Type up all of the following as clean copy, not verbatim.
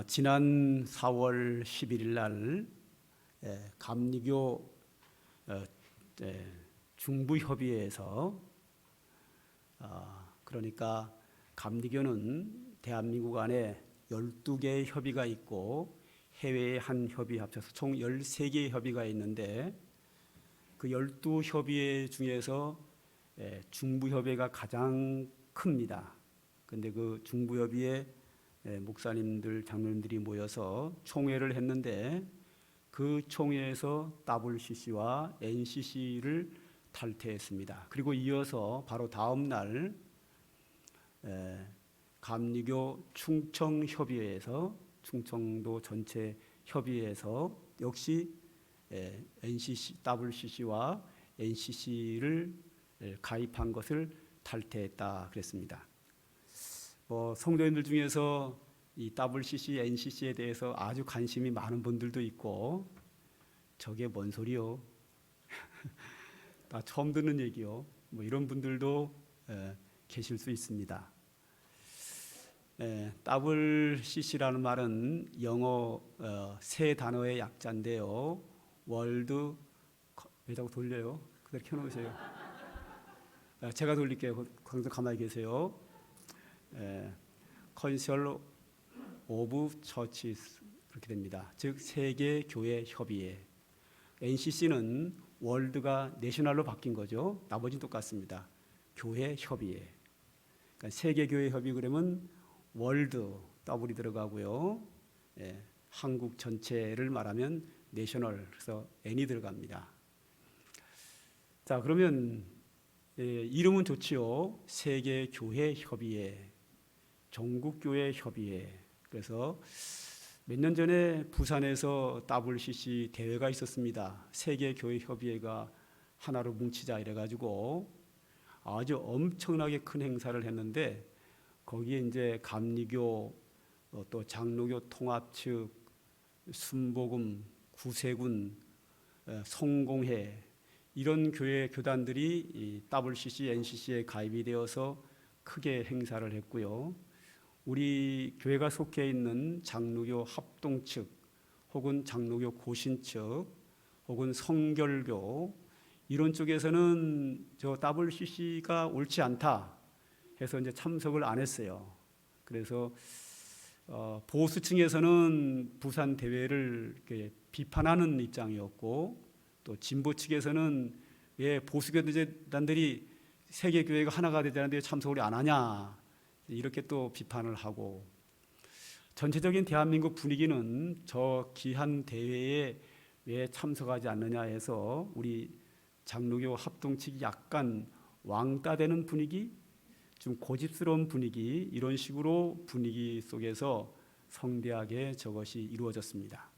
지난 4월 11일 날 감리교 중부협의회에서 그러니까 감리교는 대한민국 안에 12개의 협의가 있고 해외의 한 협의 합쳐서 총 13개의 협의가 있는데 그 12협의회 중에서 중부협의회가 가장 큽니다. 근데 그 중부협의회 목사님들, 장로님들이 모여서 총회를 했는데 그 총회에서 WCC와 NCC를 탈퇴했습니다. 그리고 이어서 바로 다음 날 감리교 충청협의회에서 충청도 전체 협의회에서 역시 WCC와 NCC를 가입한 것을 탈퇴했다 그랬습니다. 성도님들 중에서 이 WCC, NCC에 대해서 아주 관심이 많은 분들도 있고 저게 뭔 소리요? 나 처음 듣는 얘기요. 이런 분들도 계실 수 있습니다. WCC라는 말은 영어 세 단어의 약자인데요. 월드, 왜 자꾸 돌려요? 그대로 켜놓으세요. 제가 돌릴게요. 가만히 계세요. 컨셜 오브 처치스 그렇게 됩니다. 즉 세계 교회 협의회. NCC는 월드가 내셔널로 바뀐 거죠. 나머지는 똑같습니다. 교회 협의회. 그러니까 세계 교회 협의 그러면 월드 W이 들어가고요. 한국 전체를 말하면 내셔널 그래서 N이 들어갑니다. 자 그러면 이름은 좋지요. 세계 교회 협의회. 전국교회 협의회. 그래서 몇 년 전에 부산에서 WCC 대회가 있었습니다. 세계교회협의회가 하나로 뭉치자 이래가지고 아주 엄청나게 큰 행사를 했는데 거기에 이제 감리교 또 장로교 통합 측 순복음 구세군 성공회 이런 교회 교단들이 이 WCC, NCC에 가입이 되어서 크게 행사를 했고요. 우리 교회가 속해 있는 장로교 합동 측 혹은 장로교 고신 측 혹은 성결교 이런 쪽에서는 저 WCC가 옳지 않다 해서 이제 참석을 안 했어요. 그래서 보수층에서는 부산 대회를 이렇게 비판하는 입장이었고 또 진보 측에서는 왜 보수교단들이 세계교회가 하나가 되지 않는데 참석을 안 하냐 이렇게 또 비판을 하고 전체적인 대한민국 분위기는 저 귀한 대회에 왜 참석하지 않느냐 해서 우리 장로교 합동 측이 약간 왕따되는 분위기, 좀 고집스러운 분위기 이런 식으로 분위기 속에서 성대하게 저것이 이루어졌습니다.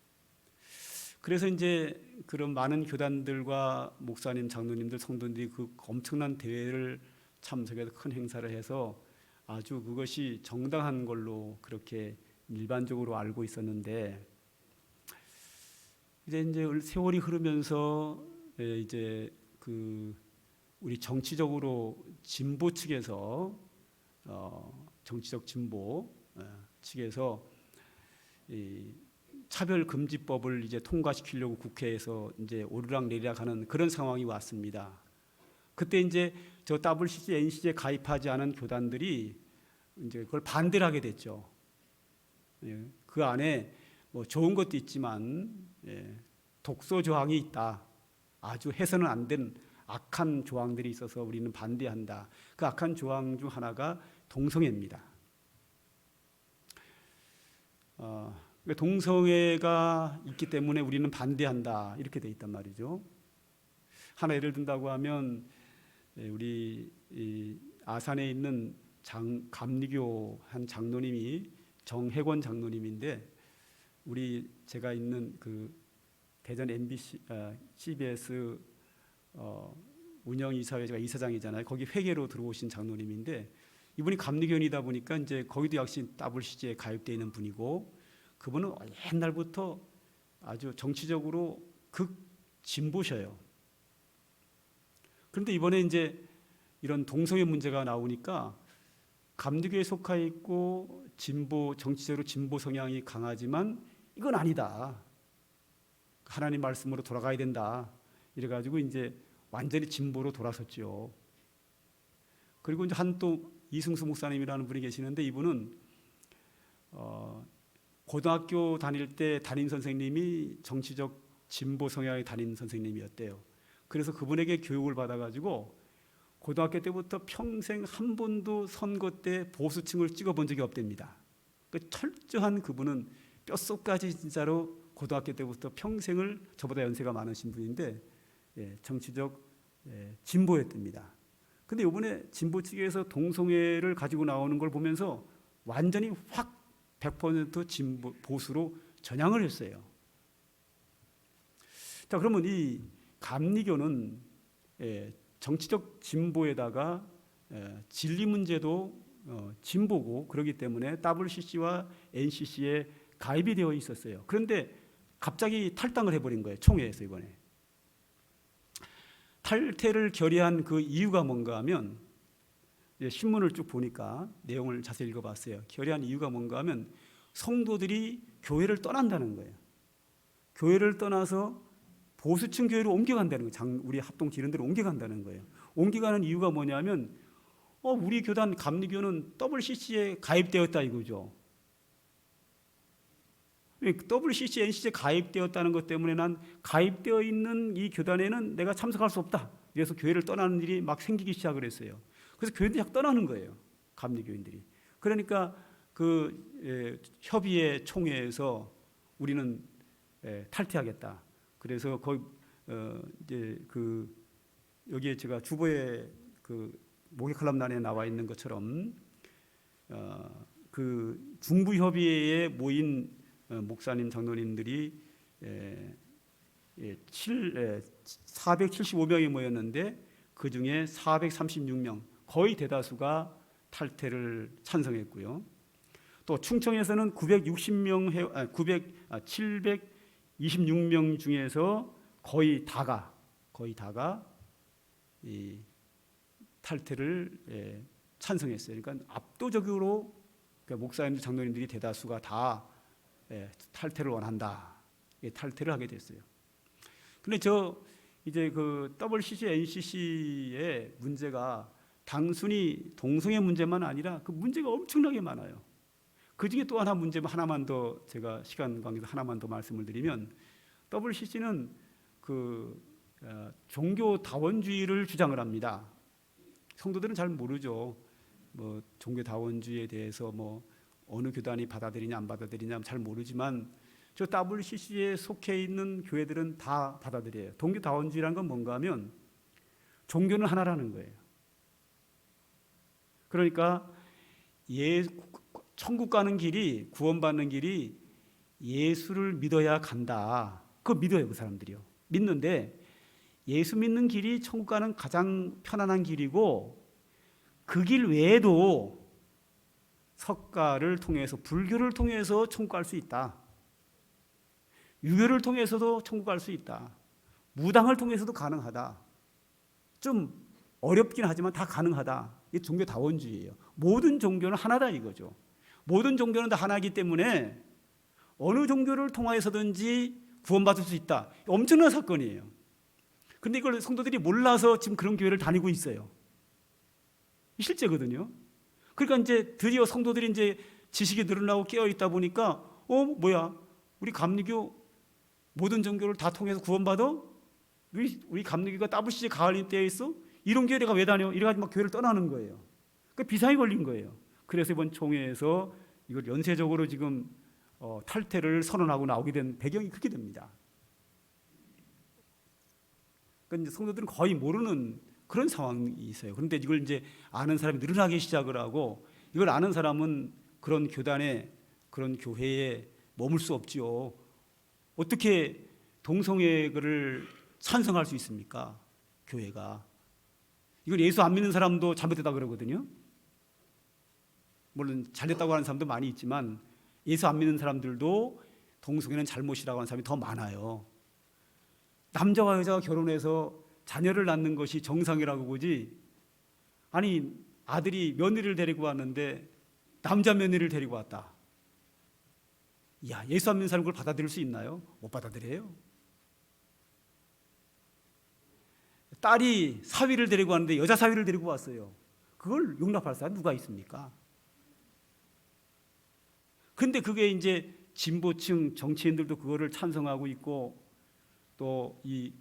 그래서 이제 그런 많은 교단들과 목사님, 장로님들, 성도님들이 그 엄청난 대회를 참석해서 큰 행사를 해서 아주 그것이 정당한 걸로 그렇게 일반적으로 알고 있었는데 이제 세월이 흐르면서 이제 그 우리 정치적으로 진보 측에서 정치적 진보 측에서 이 차별금지법을 이제 통과시키려고 국회에서 이제 오르락내리락 하는 그런 상황이 왔습니다. 그때 이제 저 WCC, NCC에 가입하지 않은 교단들이 이제 그걸 반대를 하게 됐죠. 그 안에 뭐 좋은 것도 있지만 독소 조항이 있다. 아주 해서는 안 된 악한 조항들이 있어서 우리는 반대한다. 그 악한 조항 중 하나가 동성애입니다. 동성애가 있기 때문에 우리는 반대한다. 이렇게 돼 있단 말이죠. 하나 예를 든다고 하면 우리 아산에 있는 감리교 한 장로님이 정혜권 장로님인데 우리 제가 있는 그 대전 MBC, CBS 운영이사회 제가 이사장이잖아요. 거기 회계로 들어오신 장로님인데 이분이 감리교인이다 보니까 이제 거기도 역시 WCC에 가입되어 있는 분이고 그분은 옛날부터 아주 정치적으로 극 진보셔요. 그런데 이번에 이제 이런 동성애 문제가 나오니까 감리교에 속해 있고 정치적으로 진보 성향이 강하지만 이건 아니다. 하나님 말씀으로 돌아가야 된다. 이래가지고 이제 완전히 진보로 돌아섰죠. 그리고 이제 한 또 이승수 목사님이라는 분이 계시는데 이분은 고등학교 다닐 때 담임 선생님이 정치적 진보 성향의 담임 선생님이었대요. 그래서 그분에게 교육을 받아가지고 고등학교 때부터 평생 한 번도 선거 때 보수층을 찍어본 적이 없답니다. 그 철저한 그분은 뼛속까지 진짜로 고등학교 때부터 평생을 저보다 연세가 많으신 분인데 정치적 진보였답니다. 근데 이번에 진보 측에서 동성애를 가지고 나오는 걸 보면서 완전히 확 100% 진보 보수로 전향을 했어요. 자, 그러면 이 감리교는 정치적 진보에다가 진리 문제도 진보고 그렇기 때문에 WCC와 NCC에 가입이 되어 있었어요. 그런데 갑자기 탈당을 해버린 거예요. 총회에서 이번에. 탈퇴를 결의한 그 이유가 뭔가 하면 신문을 쭉 보니까 내용을 자세히 읽어봤어요. 결의한 이유가 뭔가 하면 성도들이 교회를 떠난다는 거예요. 교회를 떠나서 보수층 교회로 옮겨간다는 거예요. 우리 합동체 이런 데로 옮겨간다는 거예요. 옮겨가는 이유가 뭐냐면 우리 교단 감리교는 WCC에 가입되었다 이거죠. WCC, NCC에 가입되었다는 것 때문에 난 가입되어 있는 이 교단에는 내가 참석할 수 없다. 그래서 교회를 떠나는 일이 막 생기기 시작을 했어요. 그래서 교인들이 막 떠나는 거예요. 감리교인들이. 그러니까 그 협의회 총회에서 우리는 탈퇴하겠다. 그래서 거기 이제 그 여기에 제가 주보에 그 목욕칼럼란에 나와 있는 것처럼 그 중부협의회에 모인 목사님 장로님들이 475명이 모였는데 그 중에 436명 거의 대다수가 탈퇴를 찬성했고요. 또 충청에서는 726명 중에서 거의 다가 이 탈퇴를 찬성했어요. 그러니까 압도적으로 목사님들 장로님들이 대다수가 다 탈퇴를 원한다. 탈퇴를 하게 됐어요. 근데 이제 그 WCC, NCC의 문제가 단순히 동성애 문제만 아니라 그 문제가 엄청나게 많아요. 그 중에 또 하나만 더 제가 시간 관계에서 하나만 더 말씀을 드리면 WCC는 그 종교 다원주의를 주장을 합니다. 성도들은 잘 모르죠. 뭐 종교 다원주의에 대해서 뭐 어느 교단이 받아들이냐 안 받아들이냐 잘 모르지만 저 WCC에 속해 있는 교회들은 다 받아들여요. 종교 다원주의라는 건 뭔가 하면 종교는 하나라는 거예요. 그러니까 천국 가는 길이 구원받는 길이 예수를 믿어야 간다. 그거 믿어요, 그 사람들이요. 믿는데 예수 믿는 길이 천국 가는 가장 편안한 길이고 그 길 외에도 석가를 통해서 불교를 통해서 천국 갈 수 있다. 유교를 통해서도 천국 갈 수 있다. 무당을 통해서도 가능하다. 좀 어렵긴 하지만 다 가능하다. 이게 종교 다원주의예요. 모든 종교는 하나다 이거죠. 모든 종교는 다 하나이기 때문에 어느 종교를 통하여서든지 구원받을 수 있다. 엄청난 사건이에요. 그런데 이걸 성도들이 몰라서 지금 그런 교회를 다니고 있어요. 실제거든요. 그러니까 이제 드디어 성도들이 이제 지식이 늘어나고 깨어 있다 보니까 뭐야? 우리 감리교 모든 종교를 다 통해서 구원받아? 우리 감리교가 WCC에 가입되어 있어? 이런 교회 내가 왜 다녀? 이래가지고 막 교회를 떠나는 거예요. 그러니까 비상이 걸린 거예요. 그래서 이번 총회에서 이걸 연쇄적으로 지금 탈퇴를 선언하고 나오게 된 배경이 그렇게 됩니다. 그러니까 이제 성도들은 거의 모르는 그런 상황이 있어요. 그런데 이걸 이제 아는 사람이 늘어나기 시작을 하고 이걸 아는 사람은 그런 교단에 그런 교회에 머물 수 없지요. 어떻게 동성애를 찬성할 수 있습니까? 교회가. 이걸 예수 안 믿는 사람도 잘못됐다 그러거든요. 물론 잘됐다고 하는 사람도 많이 있지만 예수 안 믿는 사람들도 동성애는 잘못이라고 하는 사람이 더 많아요. 남자와 여자가 결혼해서 자녀를 낳는 것이 정상이라고 보지, 아니 아들이 며느리를 데리고 왔는데 남자 며느리를 데리고 왔다. 야, 예수 안 믿는 사람 그걸 받아들일 수 있나요? 못 받아들여요. 딸이 사위를 데리고 왔는데 여자 사위를 데리고 왔어요. 그걸 용납할 사람 누가 있습니까? 근데 그게 이제 진보층 정치인들도 그거를 찬성하고 있고, 또 이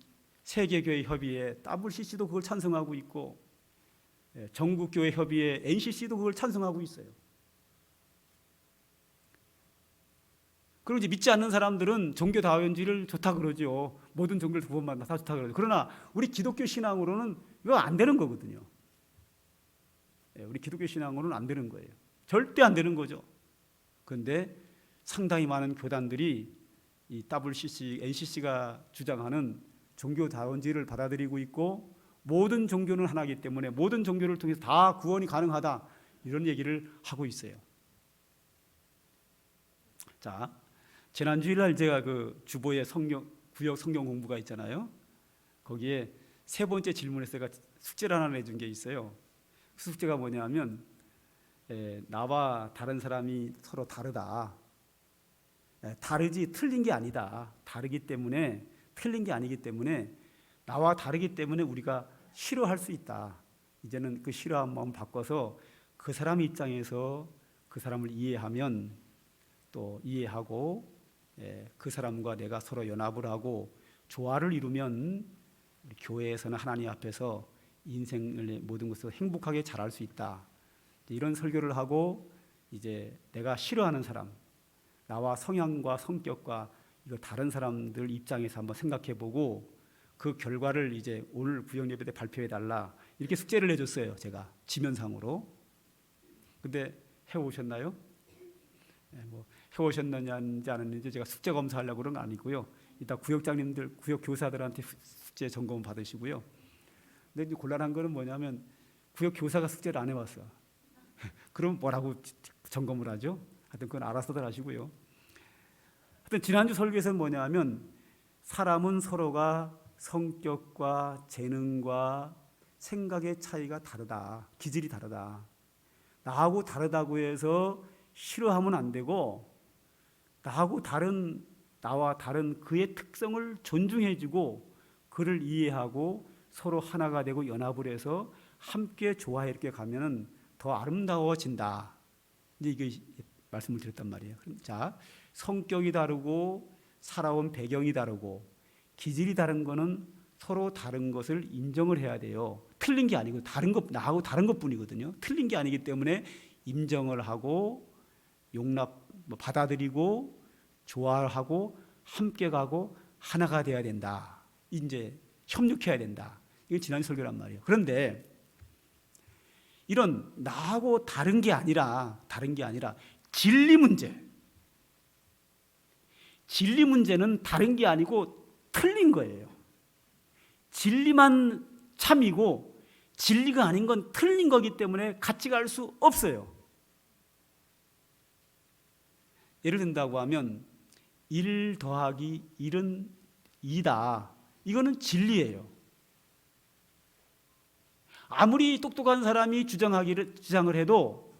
세계교회 협의회 WCC도 그걸 찬성하고 있고, 전국교회 협의회 NCC도 그걸 찬성하고 있어요. 그리고 이제 믿지 않는 사람들은 종교 다원주의를 좋다 그러죠. 모든 종교를 두 번 만나 다 좋다 그러죠. 그러나 우리 기독교 신앙으로는 이거 안 되는 거거든요. 우리 기독교 신앙으로는 안 되는 거예요. 절대 안 되는 거죠. 그런데 상당히 많은 교단들이 이 WCC, NCC가 주장하는 종교 다원주의를 받아들이고 있고, 모든 종교는 하나이기 때문에 모든 종교를 통해서 다 구원이 가능하다, 이런 얘기를 하고 있어요. 자, 지난 주일날 제가 그 주보의 구역 성경 공부가 있잖아요. 거기에 세 번째 질문에서 제가 숙제를 하나 내준 게 있어요. 그 숙제가 뭐냐면, 나와 다른 사람이 서로 다르다. 다르지 틀린 게 아니다. 다르기 때문에, 틀린 게 아니기 때문에, 나와 다르기 때문에 우리가 싫어할 수 있다. 이제는 그 싫어한 마음 바꿔서 그 사람 입장에서 그 사람을 이해하면, 또 이해하고, 그 사람과 내가 서로 연합을 하고 조화를 이루면 우리 교회에서는 하나님 앞에서 인생의 모든 것을 행복하게 잘할 수 있다. 이런 설교를 하고, 이제 내가 싫어하는 사람, 나와 성향과 성격과 이거 다른 사람들 입장에서 한번 생각해보고 그 결과를 이제 오늘 구역 예배 때 발표해 달라, 이렇게 숙제를 내줬어요. 제가 지면상으로. 근데 해오셨나요? 뭐 해오셨느냐는지 안 했는지 제가 숙제 검사하려고 그런 건 아니고요. 이따 구역장님들, 구역 교사들한테 숙제 점검 받으시고요. 근데 이제 곤란한 거는 뭐냐면, 구역 교사가 숙제를 안 해왔어. 그럼 뭐라고 점검을 하죠? 하여튼 그건 알아서들 하시고요. 하여튼 지난주 설교에서는 뭐냐면, 사람은 서로가 성격과 재능과 생각의 차이가 다르다. 기질이 다르다. 나하고 다르다고 해서 싫어하면 안 되고, 나와 다른 그의 특성을 존중해주고 그를 이해하고 서로 하나가 되고 연합을 해서 함께 조화해 이렇게 가면은 더 아름다워진다. 이제 이게 말씀을 드렸단 말이에요. 자, 성격이 다르고 살아온 배경이 다르고 기질이 다른 거는 서로 다른 것을 인정을 해야 돼요. 틀린 게 아니고 다른 것, 나하고 다른 것뿐이거든요. 틀린 게 아니기 때문에 인정을 하고 받아들이고 조화하고 함께 가고 하나가 돼야 된다. 이제 협력해야 된다. 이게 지난 설교란 말이에요. 그런데 이런 나하고 다른 게 아니라 진리 문제는 다른 게 아니고 틀린 거예요. 진리만 참이고 진리가 아닌 건 틀린 거기 때문에 같이 갈 수 없어요. 예를 든다고 하면 1 더하기 1은 2다. 이거는 진리예요. 아무리 똑똑한 사람이 주장을 해도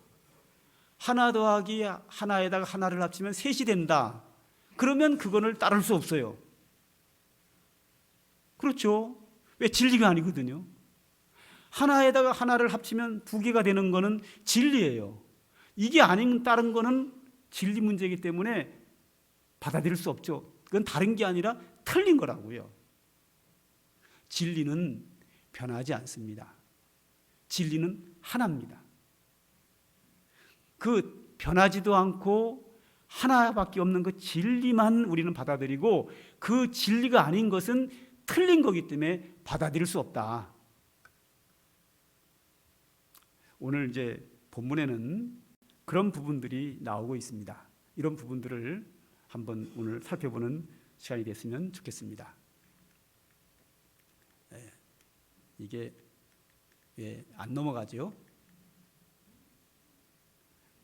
하나 더하기 하나에다가 하나를 합치면 3이 된다. 그러면 그거를 따를 수 없어요. 그렇죠? 왜? 진리가 아니거든요. 하나에다가 하나를 합치면 2개가 되는 거는 진리예요. 이게 아닌 다른 거는 진리 문제이기 때문에 받아들일 수 없죠. 그건 다른 게 아니라 틀린 거라고요. 진리는 변하지 않습니다. 진리는 하나입니다. 그 변하지도 않고 하나밖에 없는 그 진리만 우리는 받아들이고, 그 진리가 아닌 것은 틀린 거기 때문에 받아들일 수 없다. 오늘 이제 본문에는 그런 부분들이 나오고 있습니다. 이런 부분들을 한번 오늘 살펴보는 시간이 됐으면 좋겠습니다. 이게 왜 안 넘어가죠?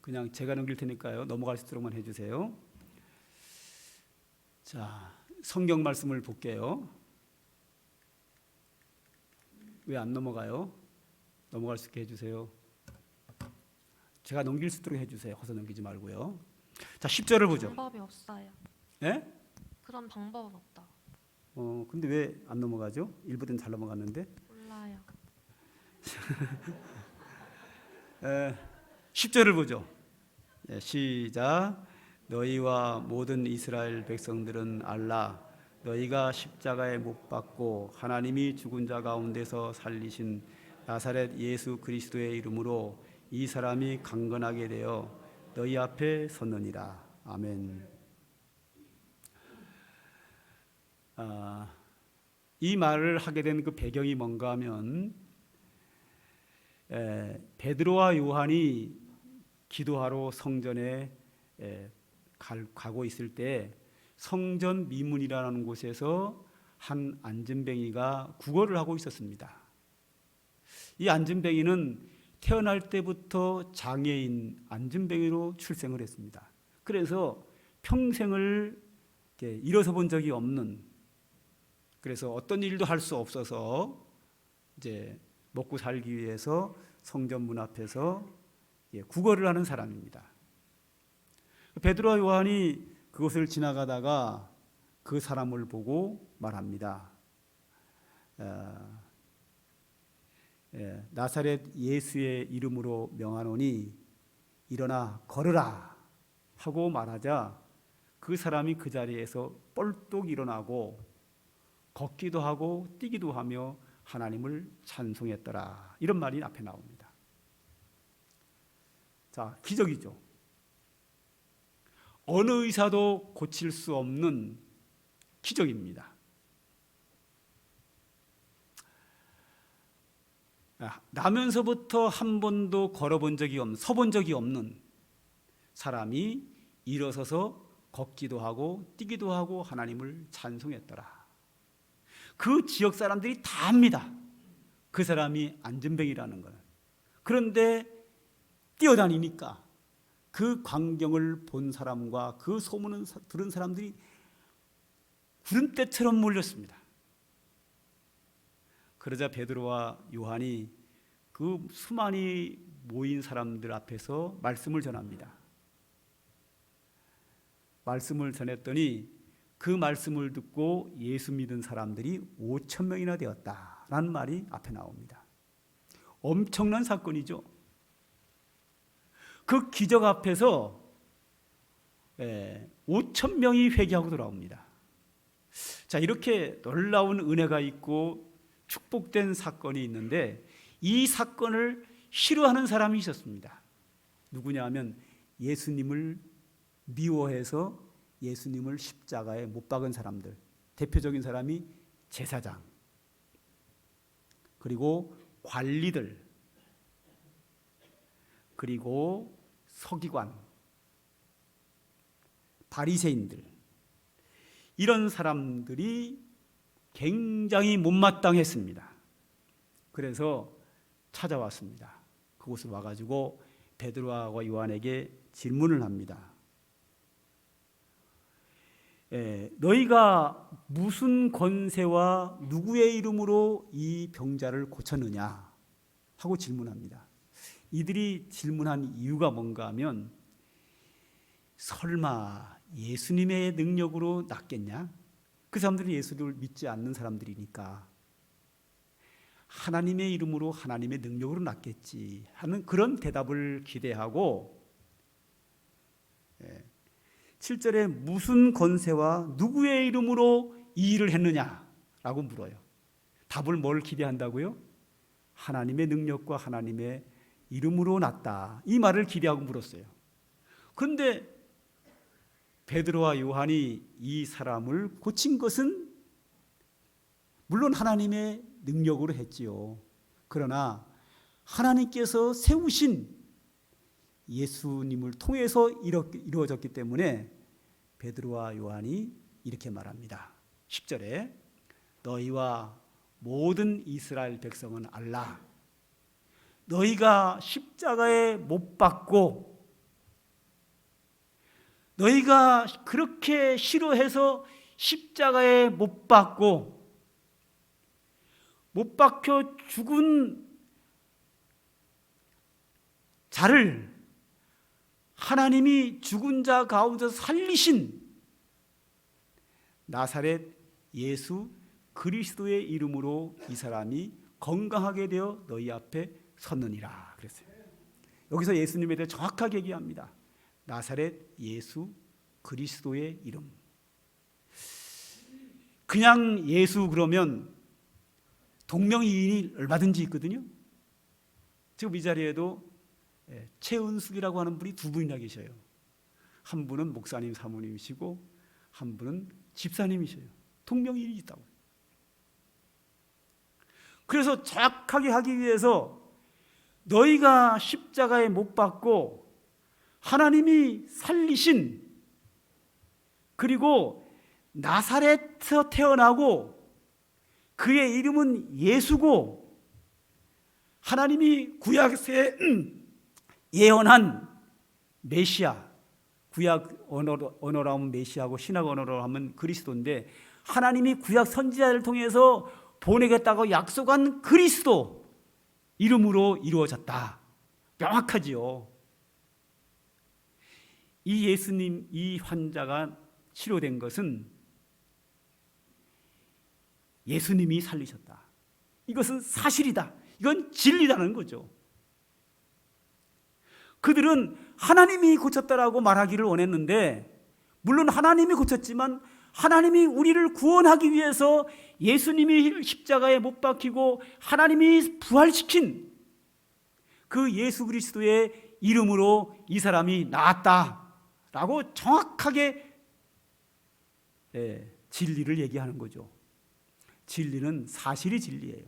그냥 제가 넘길 테니까요. 넘어갈 수 있도록만 해주세요. 자, 성경 말씀을 볼게요. 왜 안 넘어가요? 넘어갈 수 있게 해주세요. 제가 넘길 수 있도록 해주세요. 허서 넘기지 말고요. 자, 10절을 보죠. 방법이 없어요. 예? 그런 방법은 없다. 근데 왜 안 넘어가죠? 1부는 잘 넘어갔는데. 몰라요. 10절을 보죠. 시작. 너희와 모든 이스라엘 백성들은 알라. 너희가 십자가에 못 박고 하나님이 죽은 자 가운데서 살리신 나사렛 예수 그리스도의 이름으로 이 사람이 강건하게 되어 너희 앞에 섰느니라. 아멘. 이 말을 하게 된 그 배경이 뭔가 하면 베드로와 요한이 기도하러 성전에 가고 있을 때 성전 미문이라는 곳에서 한 안진뱅이가 구걸을 하고 있었습니다. 이 안진뱅이는 태어날 때부터 장애인 안진뱅이로 출생을 했습니다. 그래서 평생을 일어서 본 적이 없는, 그래서 어떤 일도 할 수 없어서 이제 먹고 살기 위해서 성전 문 앞에서 구걸을 하는 사람입니다. 베드로와 요한이 그곳을 지나가다가 그 사람을 보고 말합니다. 나사렛 예수의 이름으로 명하노니 일어나 걸으라 하고 말하자 그 사람이 그 자리에서 뻘떡 일어나고 걷기도 하고 뛰기도 하며 하나님을 찬송했더라. 이런 말이 앞에 나옵니다. 자, 기적이죠. 어느 의사도 고칠 수 없는 기적입니다. 나면서부터 한 번도 걸어본 적이 없는, 서본 적이 없는 사람이 일어서서 걷기도 하고 뛰기도 하고 하나님을 찬송했더라. 그 지역 사람들이 다 압니다. 그 사람이 안진뱅이라는 걸. 그런데 뛰어다니니까 그 광경을 본 사람과 그 소문을 들은 사람들이 구름대처럼 몰렸습니다. 그러자 베드로와 요한이 그 수많이 모인 사람들 앞에서 말씀을 전합니다. 말씀을 전했더니 그 말씀을 듣고 예수 믿은 사람들이 5,000명이나 되었다라는 말이 앞에 나옵니다. 엄청난 사건이죠. 그 기적 앞에서 5,000명이 회개하고 돌아옵니다. 자, 이렇게 놀라운 은혜가 있고 축복된 사건이 있는데 이 사건을 싫어하는 사람이 있었습니다. 누구냐 하면 예수님을 미워해서 예수님을 십자가에 못 박은 사람들. 대표적인 사람이 제사장, 그리고 관리들, 그리고 서기관, 바리새인들, 이런 사람들이 굉장히 못마땅했습니다. 그래서 찾아왔습니다. 그곳에 와가지고 베드로와 요한에게 질문을 합니다. 너희가 무슨 권세와 누구의 이름으로 이 병자를 고쳤느냐 하고 질문합니다. 이들이 질문한 이유가 뭔가 하면 설마 예수님의 능력으로 낫겠냐? 그 사람들은 예수를 믿지 않는 사람들이니까 하나님의 이름으로 하나님의 능력으로 낫겠지 하는 그런 대답을 기대하고 7절에 무슨 권세와 누구의 이름으로 이 일을 했느냐라고 물어요. 답을 뭘 기대한다고요? 하나님의 능력과 하나님의 이름으로 낫다, 이 말을 기대하고 물었어요. 그런데 베드로와 요한이 이 사람을 고친 것은 물론 하나님의 능력으로 했지요. 그러나 하나님께서 세우신 예수님을 통해서 이루어졌기 때문에 베드로와 요한이 이렇게 말합니다. 10절에 너희와 모든 이스라엘 백성은 알라. 너희가 십자가에 못 박고 너희가 그렇게 싫어해서 십자가에 못 박고 못 박혀 죽은 자를 하나님이 죽은 자 가운데서 살리신 나사렛 예수 그리스도의 이름으로 이 사람이 건강하게 되어 너희 앞에 섰느니라 그랬어요. 여기서 예수님에 대해 정확하게 얘기합니다. 나사렛 예수 그리스도의 이름. 그냥 예수 그러면 동명이인이 얼마든지 있거든요. 지금 이 자리에도 최은숙이라고 하는 분이 두 분이나 계셔요. 한 분은 목사님 사모님이시고 한 분은 집사님이셔요. 동명이인이 있다고. 그래서 정확하게 하기 위해서 너희가 십자가에 못 박고 하나님이 살리신, 그리고 나사렛에서 태어나고 그의 이름은 예수고 하나님이 구약에 예언한 메시아, 구약 언어로 하면 메시아고 신약 언어로 하면 그리스도인데, 하나님이 구약 선지자를 통해서 보내겠다고 약속한 그리스도 이름으로 이루어졌다. 명확하지요. 이 예수님, 이 환자가 치료된 것은 예수님이 살리셨다. 이것은 사실이다. 이건 진리라는 거죠. 그들은 하나님이 고쳤다라고 말하기를 원했는데, 물론 하나님이 고쳤지만 하나님이 우리를 구원하기 위해서 예수님이 십자가에 못 박히고 하나님이 부활시킨 그 예수 그리스도의 이름으로 이 사람이 나았다라고 정확하게 진리를 얘기하는 거죠. 진리는 사실이 진리예요.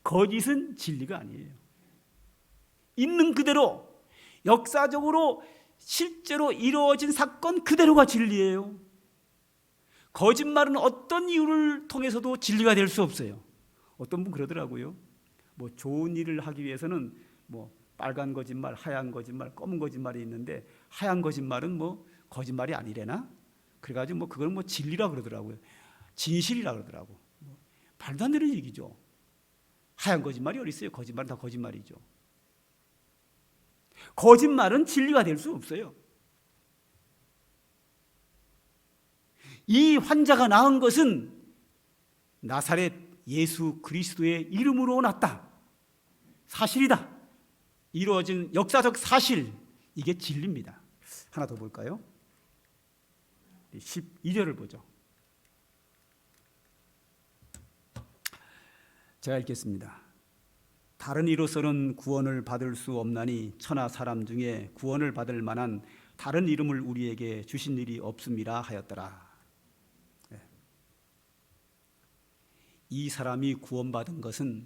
거짓은 진리가 아니에요. 있는 그대로 역사적으로 실제로 이루어진 사건 그대로가 진리예요. 거짓말은 어떤 이유를 통해서도 진리가 될 수 없어요. 어떤 분 그러더라고요. 뭐 좋은 일을 하기 위해서는 뭐 빨간 거짓말, 하얀 거짓말, 검은 거짓말이 있는데 하얀 거짓말은 뭐 거짓말이 아니래나? 그래가지고 뭐 그걸 뭐 진리라 그러더라고요. 진실이라 그러더라고. 말도 안 되는 얘기죠. 하얀 거짓말이 어디 있어요? 거짓말은 다 거짓말이죠. 거짓말은 진리가 될 수 없어요. 이 환자가 나은 것은 나사렛 예수 그리스도의 이름으로 났다. 사실이다. 이루어진 역사적 사실, 이게 진리입니다. 하나 더 볼까요? 12절을 보죠. 제가 읽겠습니다. 다른 이로서는 구원을 받을 수 없나니 천하 사람 중에 구원을 받을 만한 다른 이름을 우리에게 주신 일이 없음이라 하였더라. 이 사람이 구원받은 것은,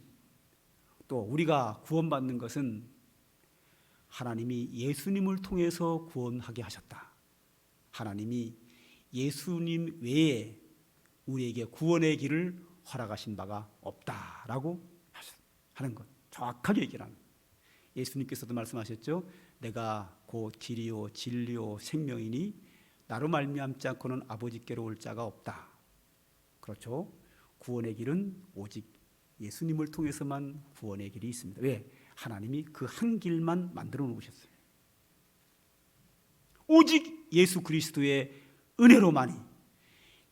또 우리가 구원받는 것은 하나님이 예수님을 통해서 구원하게 하셨다. 하나님이 예수님 외에 우리에게 구원의 길을 허락하신 바가 없다라고 하는 것, 정확하게 얘기를 합니다. 예수님께서도 말씀하셨죠. 내가 곧 길이요 진리요 생명이니 나로 말미암지 않고는 아버지께로 올 자가 없다. 그렇죠. 구원의 길은 오직 예수님을 통해서만 구원의 길이 있습니다. 왜? 하나님이 그 한 길만 만들어 놓으셨어요. 오직 예수 그리스도의 은혜로만이,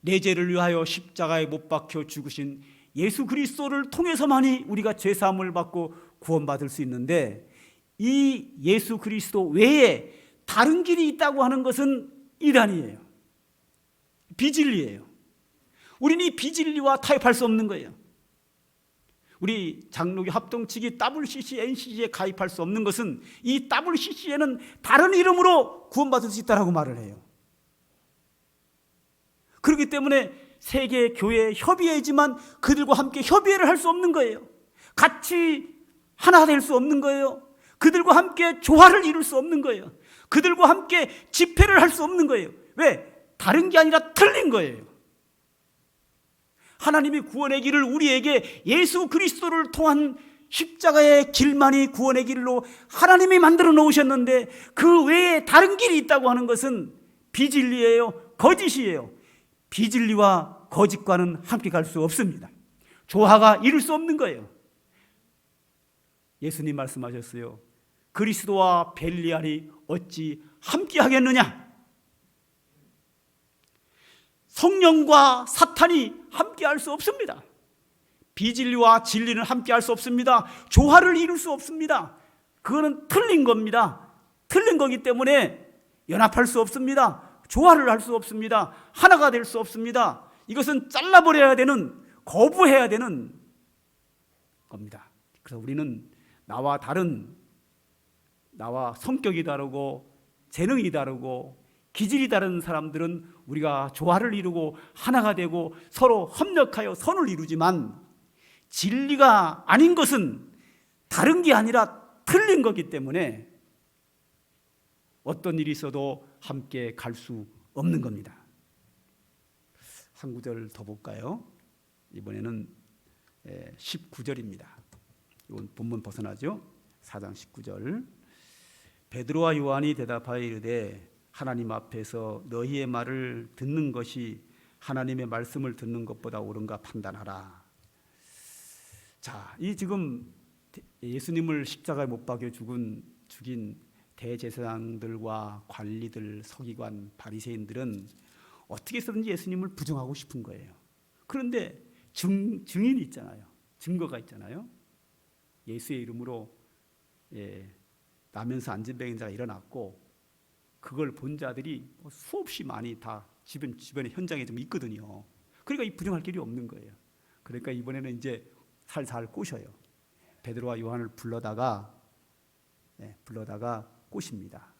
내 죄를 위하여 십자가에 못 박혀 죽으신 예수 그리스도를 통해서만이 우리가 죄사함을 받고 구원받을 수 있는데, 이 예수 그리스도 외에 다른 길이 있다고 하는 것은 이단이에요. 비진리예요. 우리는 이 비진리와 타협할 수 없는 거예요. 우리 장로교 합동측이 WCC, NCC에 가입할 수 없는 것은 이 WCC에는 다른 이름으로 구원받을 수 있다고 말을 해요. 그렇기 때문에 세계 교회 협의회지만 그들과 함께 협의회를 할 수 없는 거예요. 같이 하나 될 수 없는 거예요. 그들과 함께 조화를 이룰 수 없는 거예요. 그들과 함께 집회를 할 수 없는 거예요. 왜? 다른 게 아니라 틀린 거예요. 하나님이 구원의 길을 우리에게 예수 그리스도를 통한 십자가의 길만이 구원의 길로 하나님이 만들어 놓으셨는데, 그 외에 다른 길이 있다고 하는 것은 비진리예요. 거짓이에요. 비진리와 거짓과는 함께 갈 수 없습니다. 조화가 이룰 수 없는 거예요. 예수님 말씀하셨어요. 그리스도와 벨리알이 어찌 함께 하겠느냐? 성령과 사탄이 함께 할 수 없습니다. 비진리와 진리는 함께 할 수 없습니다. 조화를 이룰 수 없습니다. 그거는 틀린 겁니다. 틀린 거기 때문에 연합할 수 없습니다. 조화를 할 수 없습니다. 하나가 될 수 없습니다. 이것은 잘라버려야 되는, 거부해야 되는 겁니다. 그래서 우리는 나와 성격이 다르고 재능이 다르고 기질이 다른 사람들은 우리가 조화를 이루고 하나가 되고 서로 협력하여 선을 이루지만, 진리가 아닌 것은 다른 게 아니라 틀린 거기 때문에 어떤 일이 있어도 함께 갈 수 없는 겁니다. 한 구절 더 볼까요? 이번에는 19절입니다. 이건 본문 벗어나죠? 4장 19절. 베드로와 요한이 대답하여 이르되 하나님 앞에서 너희의 말을 듣는 것이 하나님의 말씀을 듣는 것보다 옳은가 판단하라. 자, 이 지금 예수님을 십자가에 못 박여 죽인 대제사장들과 관리들, 서기관, 바리새인들은 어떻게 해서든지 예수님을 부정하고 싶은 거예요. 그런데 증인이 있잖아요. 증거가 있잖아요. 예수의 이름으로 나면서 안진뱅인 자가 일어났고, 그걸 본 자들이 수없이 많이 다 주변에 현장에 좀 있거든요. 그러니까 이 부정할 길이 없는 거예요. 그러니까 이번에는 이제 살살 꼬셔요. 베드로와 요한을 불러다가 꼬십니다.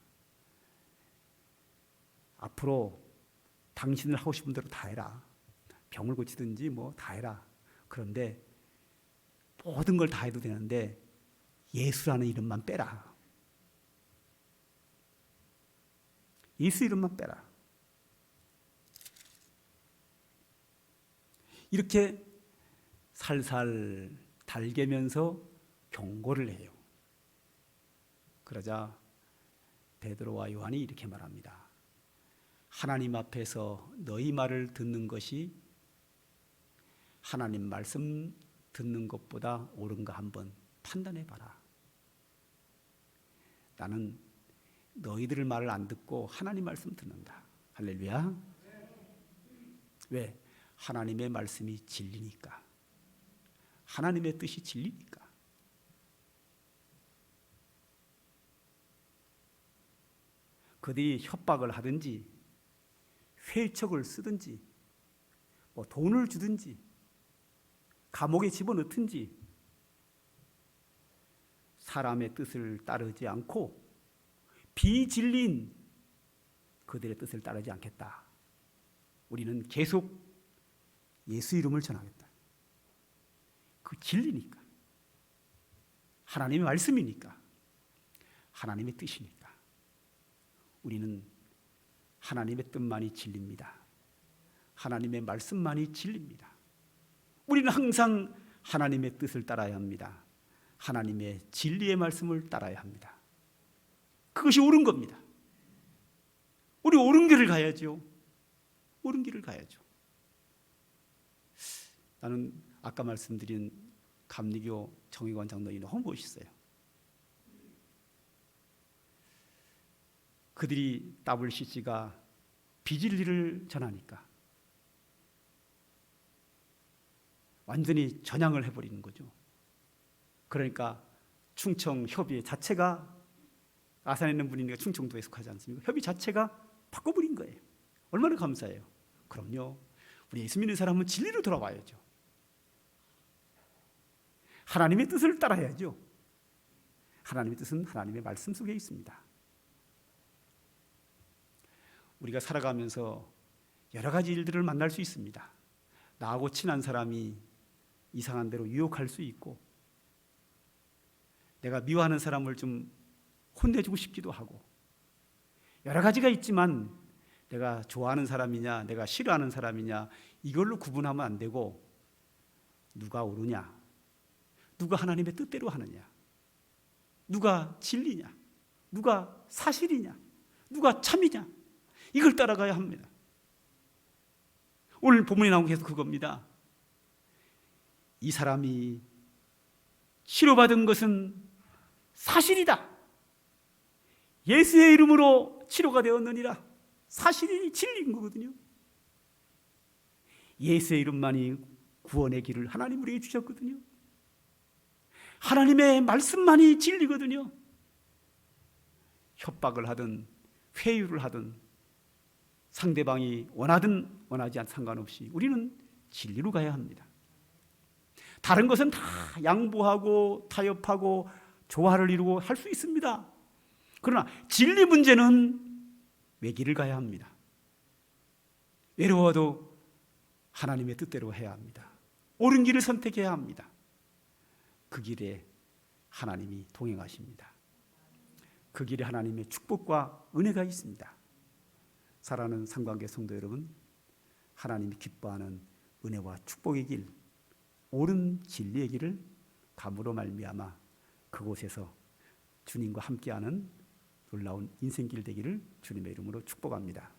앞으로 당신을 하고 싶은 대로 다 해라. 병을 고치든지 뭐 다 해라. 그런데 모든 걸 다 해도 되는데 예수라는 이름만 빼라. 예수 이름만 빼라. 이렇게 살살 달개면서 경고를 해요. 그러자 베드로와 요한이 이렇게 말합니다. 하나님 앞에서 너희 말을 듣는 것이 하나님 말씀 듣는 것보다 옳은가 한번 판단해 봐라. 나는 너희들 말을 안 듣고 하나님 말씀 듣는다. 할렐루야. 왜? 하나님의 말씀이 진리니까. 하나님의 뜻이 진리니까. 그들이 협박을 하든지 회척을 쓰든지 뭐 돈을 주든지 감옥에 집어넣든지 사람의 뜻을 따르지 않고 비진리인 그들의 뜻을 따르지 않겠다. 우리는 계속 예수 이름을 전하겠다. 그 진리니까. 하나님의 말씀이니까. 하나님의 뜻이니까. 우리는 하나님의 뜻만이 진리입니다. 하나님의 말씀만이 진리입니다. 우리는 항상 하나님의 뜻을 따라야 합니다. 하나님의 진리의 말씀을 따라야 합니다. 그것이 옳은 겁니다. 우리 옳은 길을 가야죠. 옳은 길을 가야죠. 나는 아까 말씀드린 감리교 정의관 장로님 너무 멋있어요. 그들이 WCC가 비진리를 전하니까 완전히 전향을 해버리는 거죠. 그러니까 충청협의 자체가, 아산에 있는 분이니까 충청도에 속하지 않습니까? 협의 자체가 바꿔버린 거예요. 얼마나 감사해요. 그럼요. 우리 예수 믿는 사람은 진리로 돌아와야죠. 하나님의 뜻을 따라야죠. 하나님의 뜻은 하나님의 말씀 속에 있습니다. 우리가 살아가면서 여러 가지 일들을 만날 수 있습니다. 나하고 친한 사람이 이상한 대로 유혹할 수 있고, 내가 미워하는 사람을 좀 혼내주고 싶기도 하고, 여러 가지가 있지만 내가 좋아하는 사람이냐 내가 싫어하는 사람이냐 이걸로 구분하면 안 되고, 누가 옳으냐, 누가 하나님의 뜻대로 하느냐, 누가 진리냐, 누가 사실이냐, 누가 참이냐, 이걸 따라가야 합니다. 오늘 본문에 나온 게 계속 그겁니다. 이 사람이 치료받은 것은 사실이다. 예수의 이름으로 치료가 되었느니라. 사실이 진리인 거거든요. 예수의 이름만이 구원의 길을 하나님 우리에게 주셨거든요. 하나님의 말씀만이 진리거든요. 협박을 하든 회유를 하든 상대방이 원하든 원하지 않든 상관없이 우리는 진리로 가야 합니다. 다른 것은 다 양보하고 타협하고 조화를 이루고 할 수 있습니다. 그러나 진리 문제는 외길을 가야 합니다. 외로워도 하나님의 뜻대로 해야 합니다. 옳은 길을 선택해야 합니다. 그 길에 하나님이 동행하십니다. 그 길에 하나님의 축복과 은혜가 있습니다. 사랑하는 상관계 성도 여러분, 하나님이 기뻐하는 은혜와 축복의 길, 옳은 진리의 길을 감으로 말미암아 그곳에서 주님과 함께하는 놀라운 인생길 되기를 주님의 이름으로 축복합니다.